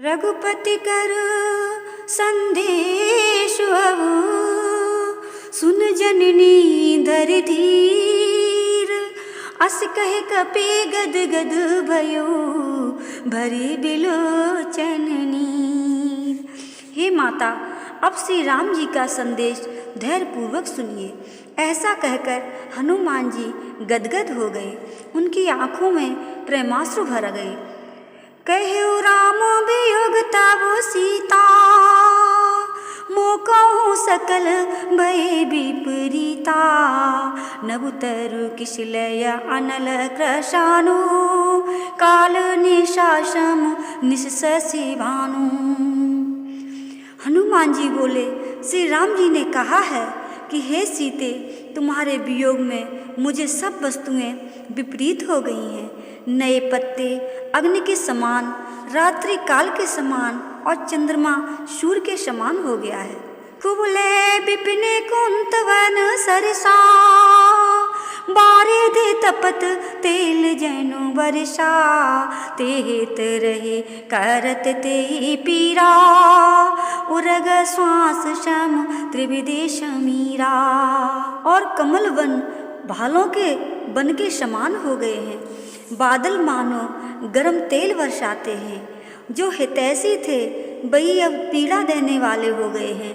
रघुपति कर संदेश अबु, सुन जननी धर धीर। अस कहे कपे गद गद भयो, भरी बिलोचन नीर। हे माता, अब श्री राम जी का संदेश धैर्य पूर्वक सुनिए। ऐसा कहकर हनुमान जी गदगद हो गए, उनकी आंखों में प्रेमाश्रु भर गए। कहु राम वियोग तब सीता, मोकहु सकल भय विपरीता। नभु तरु किशलय अनल कृशानु, काल निशासम निशसि भानु। हनुमान जी बोले, श्री राम जी ने कहा है कि हे सीते, तुम्हारे वियोग में मुझे सब वस्तुएं विपरीत हो गई हैं। नए पत्ते अग्नि के समान, रात्रि काल के समान और चंद्रमा सूर्य के समान हो गया है। कुबले विपिने कुंत वन सरसा, बारे दे तपत तेल जैनु वर्षा। तेत रहे करत ते पीरा, उरग श्वास शम त्रिविदेश मीरा। और कमल वन भालों के वन के समान हो गए हैं। बादल मानो गरम तेल वर्षाते हैं। जो हितैषी थे वही अब पीड़ा देने वाले हो गए हैं।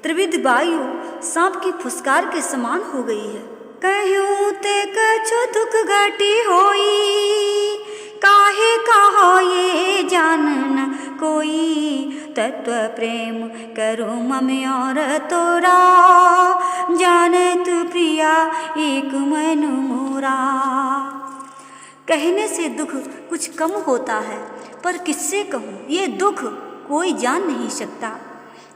त्रिविध वायु सांप की फुसकार के समान हो गई है। कहूँ ते कछु दुख घटी होई, काहे कहा ये जान न कोई। तत्व प्रेम करो मम और तोरा, जाने तू प्रिया एक मन मोरा। कहने से दुख कुछ कम होता है, पर किससे कहूँ ये दुख कोई जान नहीं सकता।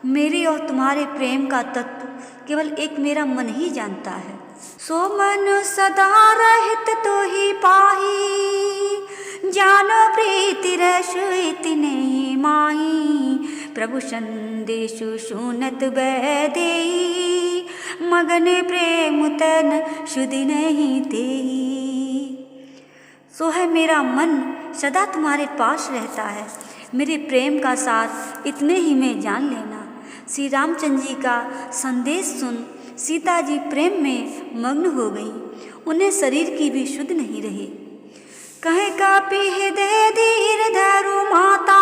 मेरे और तुम्हारे प्रेम का तत्व केवल एक मेरा मन ही जानता है। सो मन सदा रहित तो ही पाही, जानो प्रीति रस इतने माही। प्रभु संदेशु सुनत बैदेई, मगन प्रेम तन सुधि नहीं तेई। सो है मेरा मन सदा तुम्हारे पास रहता है। मेरे प्रेम का सार इतने ही में जान लेना। श्री रामचंद्र जी का संदेश सुन सीता जी प्रेम में मग्न हो गई। उन्हें शरीर की भी शुद्ध नहीं रही। कहे कापी हृदय धीर धरु माता,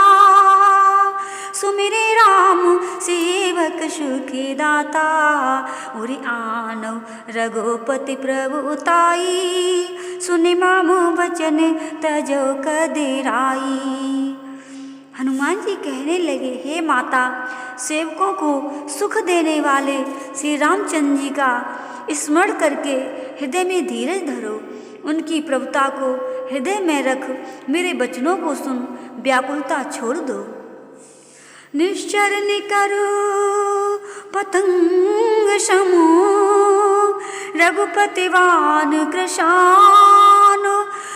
सुमिरे राम सेवक सुखी दाता। उरि आनव रघुपति प्रभु ताई, सुनि मामु वचन तजो कदिराई। हनुमान जी कहने लगे, हे माता, सेवकों को सुख देने वाले श्री रामचंद्र जी का स्मरण करके हृदय में धीरज धरो। उनकी प्रभुता को हृदय में रख मेरे वचनों को सुन, व्याकुलता छोड़ दो। निश्चर निकरो पतंग समो, रघुपतिवान कृशानो।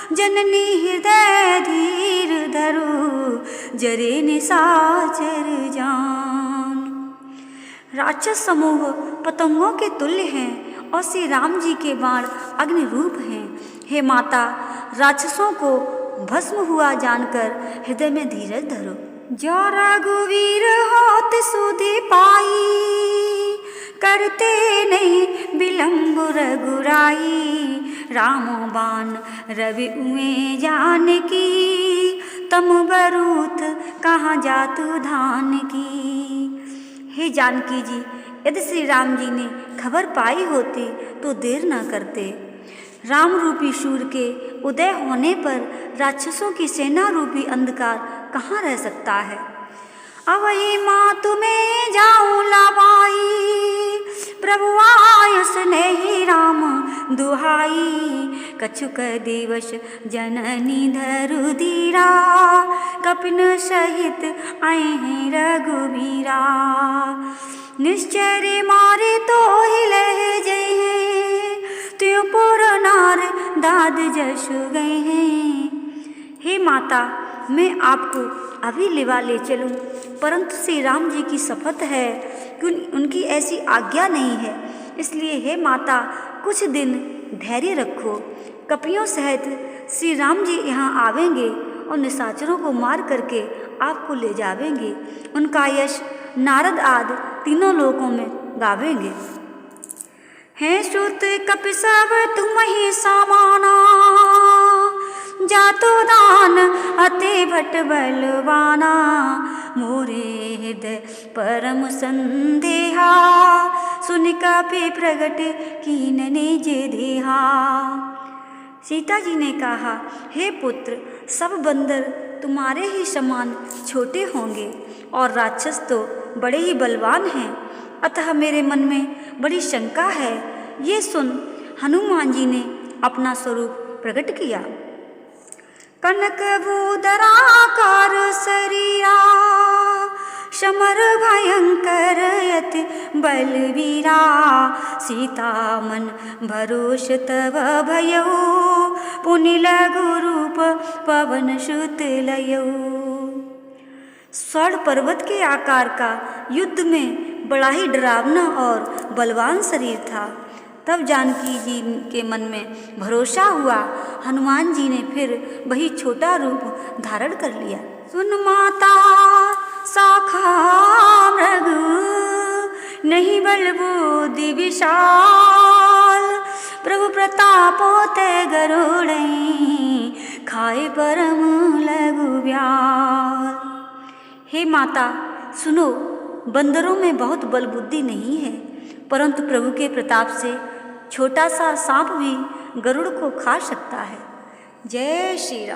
जननी हृदय धीर धरो, जरे निशाचर जान। राक्षस समूह पतंगों के तुल्य हैं और श्री राम जी के बाण अग्नि रूप हैं। हे माता, राक्षसों को भस्म हुआ जानकर हृदय में धीरज धरो। जो रघुवीर होत सुधि पाई, करते नहीं विलंब रघुराई। रामो बाण रवि उए जानकी, तम बरूथ कहाँ जातु धान की। हे जानकी जी, यदि श्री राम जी ने खबर पाई होती तो देर न करते। राम रूपी सूर्य के उदय होने पर राक्षसों की सेना रूपी अंधकार कहाँ रह सकता है। अवई माँ तुम्हें जाऊं लवाई, प्रभु आयुष नहीं राम दुहाई। कछुक दिवस जननी धरु धीरा, कपिन सहित आए हैं रघुवीरा। निश्चय मारे तो ही लह जय हैं, त्यों पुर नार दाद जसु गए हैं। हे माता, मैं आपको अभी लिवा ले चलूं, परंतु श्री राम जी की शपथ है कि उनकी ऐसी आज्ञा नहीं है। इसलिए हे माता, कुछ दिन धैर्य रखो। कपियों सहित श्री राम जी यहाँ आवेंगे और निशाचरों को मार करके आपको ले जावेंगे। उनका यश नारद आदि तीनों लोकों में गावेंगे। हैं श्रुत कपि सब तुम ही समाना, जातो दान अति भट बलवाना, मोरे हृदय परम संदेहा, सुनि कपि प्रगट कीन निज देहा। सीता जी ने कहा, हे पुत्र, सब बंदर तुम्हारे ही समान छोटे होंगे और राक्षस तो बड़े ही बलवान हैं, अतः मेरे मन में बड़ी शंका है। ये सुन हनुमान जी ने अपना स्वरूप प्रकट किया। कनक भूधराकार शरीरा, समर भयंकर यति बलवीरा, सीता मन भरोष तव भयो, पुनि लघु रूप पवन सुत लयो। स्वर्ण पर्वत के आकार का युद्ध में बड़ा ही डरावना और बलवान शरीर था। तब जानकी जी के मन में भरोसा हुआ। हनुमान जी ने फिर वही छोटा रूप धारण कर लिया। सुन माता शाखा मृगु, नहीं बल बुद्धि विशाल, प्रभु प्रतापो ते गरुड़ई, खाए परम लघु ब्याल। हे माता सुनो, बंदरों में बहुत बल बुद्धि नहीं है, परंतु प्रभु के प्रताप से छोटा सा सांप भी गरुड़ को खा सकता है। जय श्री राम।